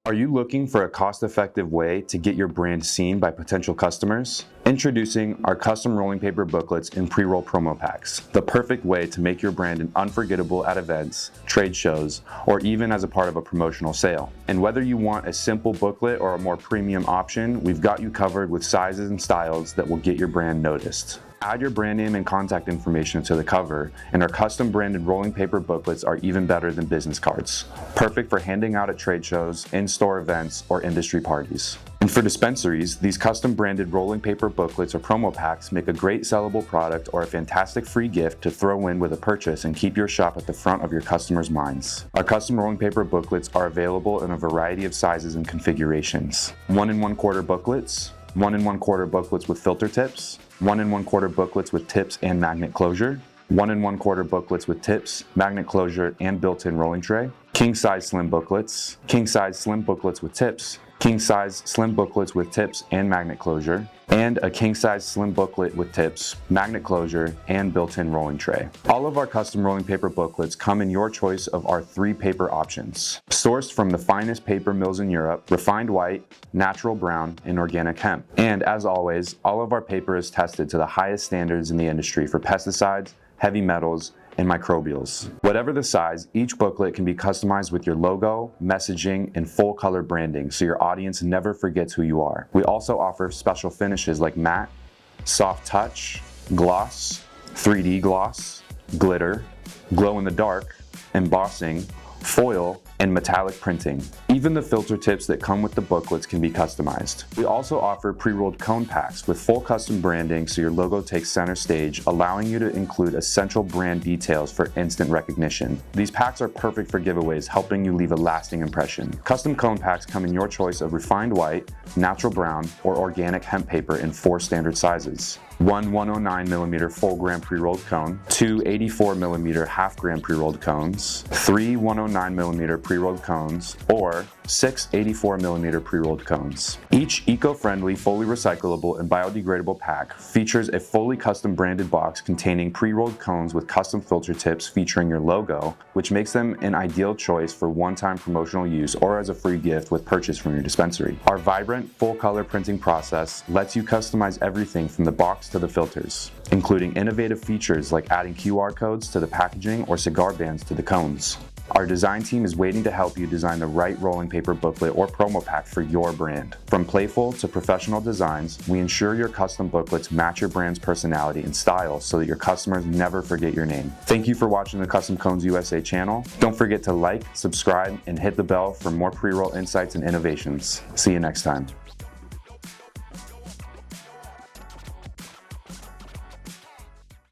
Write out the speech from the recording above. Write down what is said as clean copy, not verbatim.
Are you looking for a cost-effective way to get your brand seen by potential customers? Introducing our custom rolling paper booklets and pre-roll promo packs, the perfect way to make your brand an unforgettable at events, trade shows, or even as a part of a promotional sale. And whether you want a simple booklet or a more premium option, we've got you covered with sizes and styles that will get your brand noticed. Add your brand name and contact information to the cover, and our custom branded rolling paper booklets are even better than business cards. Perfect for handing out at trade shows, in-store events, or industry parties. And for dispensaries, these custom branded rolling paper booklets or promo packs make a great sellable product or a fantastic free gift to throw in with a purchase and keep your shop at the front of your customers' minds. Our custom rolling paper booklets are available in a variety of sizes and configurations. 1 1/4 booklets, 1 1/4 booklets with filter tips, 1 1/4 booklets with tips and magnet closure, 1 1/4 booklets with tips, magnet closure, and built-in rolling tray, king-size slim booklets, king-size slim booklets with tips, king-size slim booklets with tips and magnet closure, and a king-size slim booklet with tips, magnet closure, and built-in rolling tray. All of our custom rolling paper booklets come in your choice of our 3 paper options. Sourced from the finest paper mills in Europe, refined white, natural brown, and organic hemp. And as always, all of our paper is tested to the highest standards in the industry for pesticides, heavy metals, and microbials. Whatever the size, each booklet can be customized with your logo, messaging, and full color branding so your audience never forgets who you are. We also offer special finishes like matte, soft touch, gloss, 3D gloss, glitter, glow in the dark, embossing, foil, and metallic printing. Even the filter tips that come with the booklets can be customized. We also offer pre-rolled cone packs with full custom branding so your logo takes center stage, allowing you to include essential brand details for instant recognition. These packs are perfect for giveaways, helping you leave a lasting impression. Custom cone packs come in your choice of refined white, natural brown, or organic hemp paper in 4 standard sizes. 1 109mm full gram pre-rolled cone, 2 84mm half gram pre-rolled cones, 3 109mm pre-rolled cones, or 6 84mm pre-rolled cones. Each eco-friendly, fully recyclable, and biodegradable pack features a fully custom branded box containing pre-rolled cones with custom filter tips featuring your logo, which makes them an ideal choice for one-time promotional use or as a free gift with purchase from your dispensary. Our vibrant, full-color printing process lets you customize everything from the box to the filters, including innovative features like adding QR codes to the packaging or cigar bands to the cones. Our design team is waiting to help you design the right rolling paper booklet or promo pack for your brand. From playful to professional designs, we ensure your custom booklets match your brand's personality and style so that your customers never forget your name. Thank you for watching the Custom Cones USA channel. Don't forget to like, subscribe, and hit the bell for more pre-roll insights and innovations. See you next time.